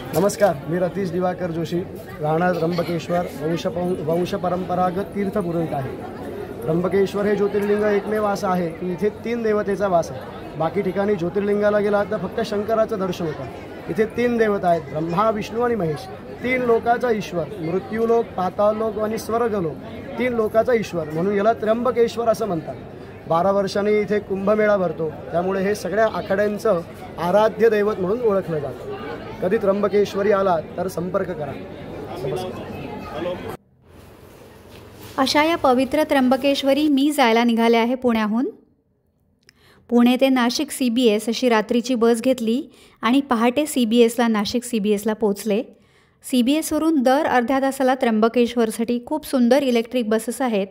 नमस्कार, मी रतीश दिवाकर जोशी, राहणार त्र्यंबकेश्वर, वंशपरंपरागत तीर्थपुरोहित आहे। त्र्यंबकेश्वर हे ज्योतिर्लिंग एकमेव असं आहे की इथे 3 देवतेचा वास आहे। बाकी ठिकाणी ज्योतिर्लिंगाला गेला तर फक्त शंकराचं दर्शन होतं। इथे 3 देवता आहेत, ब्रह्मा, विष्णू आणि महेश। 3 लोकाचा ईश्वर, मृत्यूलोक, पाताळलोक आणि स्वर्गलोक, 3 लोकाचा ईश्वर, म्हणून याला त्र्यंबकेश्वर असं म्हणतात। 12 वर्षांनी इथे कुंभमेळा भरतो, त्यामुळे हे सगळ्या आखाड्यांचं आराध्य दैवत म्हणून ओळखलं जातं। कधी त्र्यंबकेश्वरी आला तर संपर्क करा। नमस्कार। अशा या पवित्र त्र्यंबकेश्वरी मी जायला निघाले आहे पुण्याहून। पुणे ते नाशिक CBS अशी रात्रीची बस घेतली आणि पहाटे CBSला नाशिक CBSला पोचले। CBSवरून दर अर्ध्या तासाला त्र्यंबकेश्वरसाठी खूप सुंदर इलेक्ट्रिक बसेस आहेत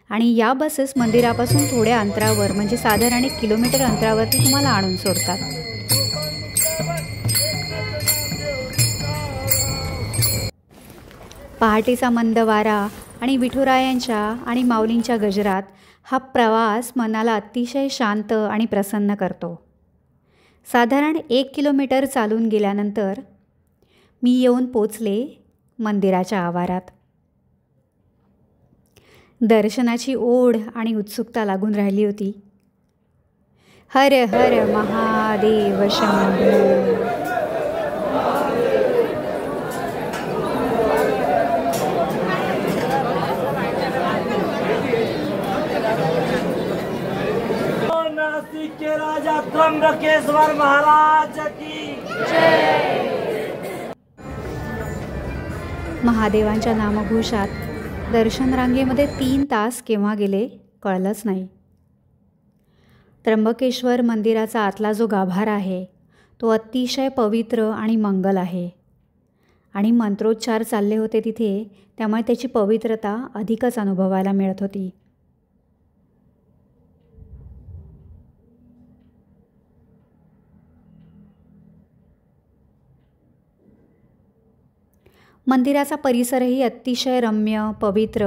आणि या बसेस मंदिरापासून थोड्या अंतरावर म्हणजे साधारण 1 किलोमीटर अंतरावरती तुम्हाला आणून सोडतात। पहाटेचा मंद वारा आणि विठुरायांच्या आणि माऊलींच्या गजरात हा प्रवास मनाला अतिशय शांत आणि प्रसन्न करतो। साधारण 1 किलोमीटर चालून गेल्यानंतर मी येऊन पोचले मंदिराच्या आवारात। दर्शनाची ओढ आणि उत्सुकता लागून राहिली होती। हर हर महादेव शंभो। नासिक के राजा त्र्यंबकेश्वर महाराज की जय। महादेवांच्या नामघोषात दर्शन रांगेमध्ये 3 तास केव्हा गेले कळलंच नाही। त्र्यंबकेश्वर मंदिराचा आतला जो गाभारा आहे तो अतिशय पवित्र आणि मंगल आहे आणि मंत्रोच्चार चालले होते तिथे, त्यामुळे त्याची पवित्रता अधिकच अनुभवायला मिळत होती। मंदिराचा परिसरही अतिशय रम्य, पवित्र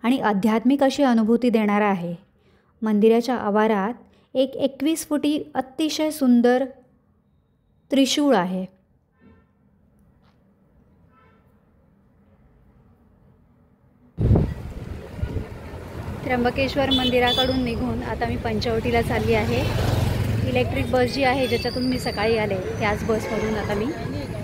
आणि आध्यात्मिक अशी अनुभूती देणारा आहे। मंदिराच्या आवारात एक 21 फुटी अतिशय सुंदर त्रिशूळ आहे। त्र्यंबकेश्वर मंदिराकडून निघून आता मी पंचवटीला चालली आहे। इलेक्ट्रिक बस जी आहे ज्याच्यातून मी सकाळी आले त्याच बसमधून आता मी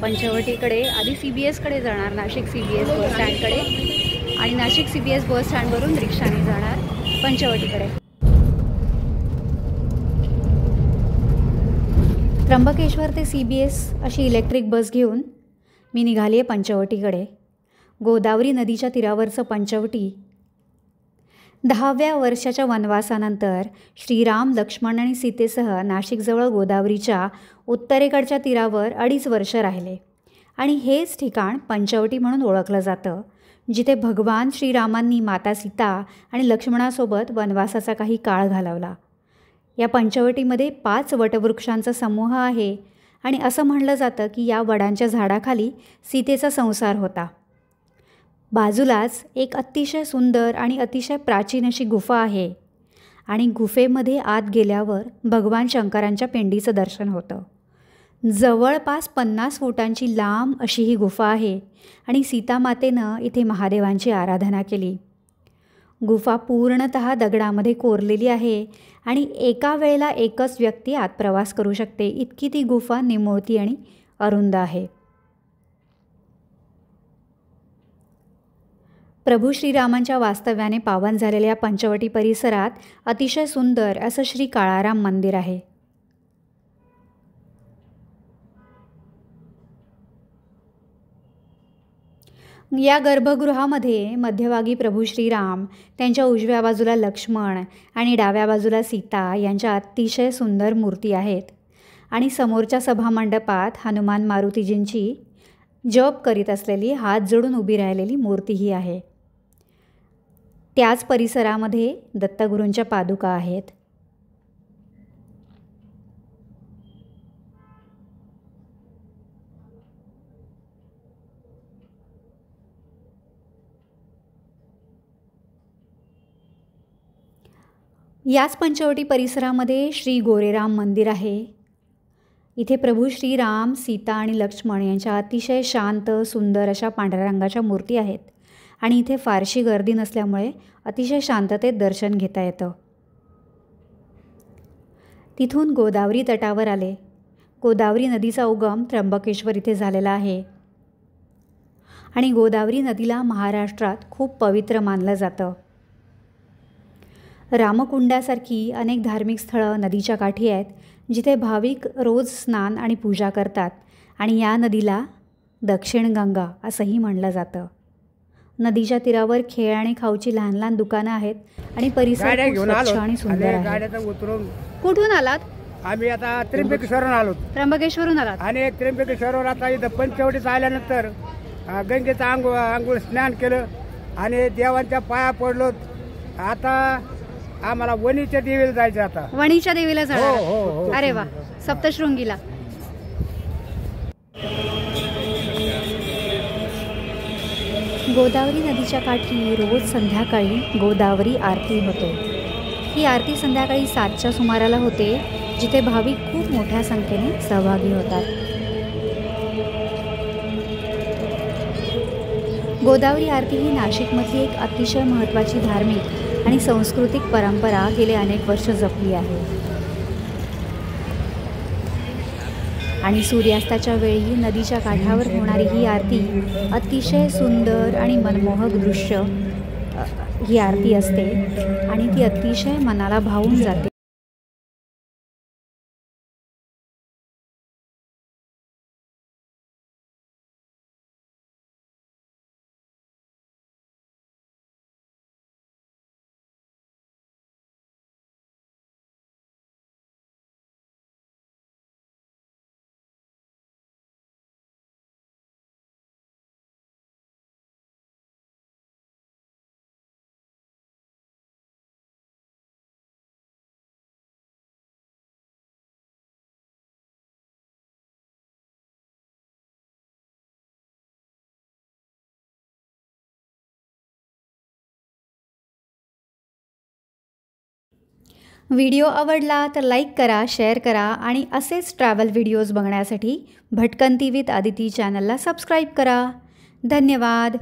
पंचवटीकडे आधी CBSकडे जाणार, नाशिक CBS बस स्टँडकडे, आणि नाशिक CBS बस स्टँडवरून रिक्षाने जाणार पंचवटीकडे। त्र्यंबकेश्वर ते CBS अशी इलेक्ट्रिक बस घेऊन मी निघाली आहे पंचवटीकडे। गोदावरी नदीच्या तीरावरचं पंचवटी 10व्या वर्षाच्या वनवासानंतर श्रीराम, लक्ष्मण आणि सीतेसह नाशिकजवळ गोदावरीच्या उत्तरेकडच्या तीरावर 2.5 वर्ष राहिले आणि हेच ठिकाण पंचवटी म्हणून ओळखलं जातं, जिथे भगवान श्रीरामांनी माता सीता आणि लक्ष्मणासोबत वनवासाचा काही काळ घालवला। या पंचवटीमध्ये 5 वटवृक्षांचा समूह आहे आणि असं म्हणलं जातं की या वडांच्या झाडाखाली सीतेचा संसार होता। बाजूलाच एक अतिशय सुंदर आणि अतिशय प्राचीन अशी गुफा आहे आणि गुफेमध्ये आत गेल्यावर भगवान शंकरांच्या पिंडीचं दर्शन होतं। जवळपास 50 फुटांची लांब अशी ही गुफा आहे आणि सीतामातेनं इथे महादेवांची आराधना केली। गुफा पूर्णतः दगडामध्ये कोरलेली आहे आणि एका वेळेला एकच व्यक्ती आत प्रवास करू शकते, इतकी ती गुफा निमुळती आणि अरुंद आहे। प्रभू श्रीरामांच्या वास्तव्याने पावन झालेल्या पंचवटी परिसरात अतिशय सुंदर असं श्री काळाराम मंदिर आहे। या गर्भगृहामध्ये मध्यभागी प्रभू श्रीराम, त्यांच्या उजव्या बाजूला लक्ष्मण आणि डाव्या बाजूला सीता यांच्या अतिशय सुंदर मूर्ती आहेत आणि समोरच्या सभामंडपात हनुमान मारुतीजींची जप करीत असलेली हात जोडून उभी राहिलेली मूर्तीही आहे। त्याच परिसरामध्ये दत्तगुरूंच्या पादुका आहेत। याच पंचवटी परिसरामध्ये श्री गोरेराम मंदिर आहे। इथे प्रभू श्रीराम, सीता आणि लक्ष्मण यांच्या अतिशय शांत सुंदर अशा पांढऱ्या रंगाच्या मूर्ती आहेत आणि इथे फारशी गर्दी नसल्यामुळे अतिशय शांततेत दर्शन घेता येतं. तिथून गोदावरी तटावर आले. गोदावरी नदीचा उगम त्र्यंबकेश्वर इथे झालेला आहे आणि गोदावरी नदीला महाराष्ट्रात खूप पवित्र मानलं जातं. रामकुंडासारखी अनेक धार्मिक स्थळं नदीच्या काठी आहेत जिथे भाविक रोज स्नान आणि पूजा करतात आणि या नदीला दक्षिण गंगा असंही म्हणलं जातं. नदीच्या तीरावर खेळ आणि खाऊची लहान लहान दुकानं आहेत आणि परिसर खूप स्वच्छ आणि सुंदर आहे. कुठून आलात? आम्ही आता त्र्यंबकेश्वरून आलो. त्र्यंबकेश्वरून आलात? आणि त्र्यंबकेश्वरवर आता इथं पंचवटीत आल्यानंतर गंगेचं आंघोळ स्नान केलं आणि देवांच्या पाया पडलो. आता आम्हाला वणीच्या देवीला जायचं. आता वणीच्या देवीला जाणार? हो. अरे वा, सप्तशृंगीला. गोदावरी नदीच्या काठी रोज संध्याकाळी गोदावरी आरती होते. ही आरती संध्याकाळी 7च्या सुमाराला होते, जिथे भाविक खूप मोठ्या संख्येने सहभागी होतात. गोदावरी आरती ही नाशिकमधली एक अतिशय महत्त्वाची धार्मिक आणि सांस्कृतिक परंपरा गेले अनेक वर्ष जपली आहे. आणि सूर्यास्ताच्या वेळी नदीच्या काठावर होणारी ही आरती अतिशय सुंदर आणि मनमोहक दृश्य ही आरती असते आणि ती अतिशय मनाला भावून जाते. व्हिडिओ आवडला तर लाईक करा, शेअर करा आणि असेच ट्रॅव्हल व्हिडिओज बघण्यासाठी भटकंती विथ आदिती चॅनलला सबस्क्राईब करा. धन्यवाद.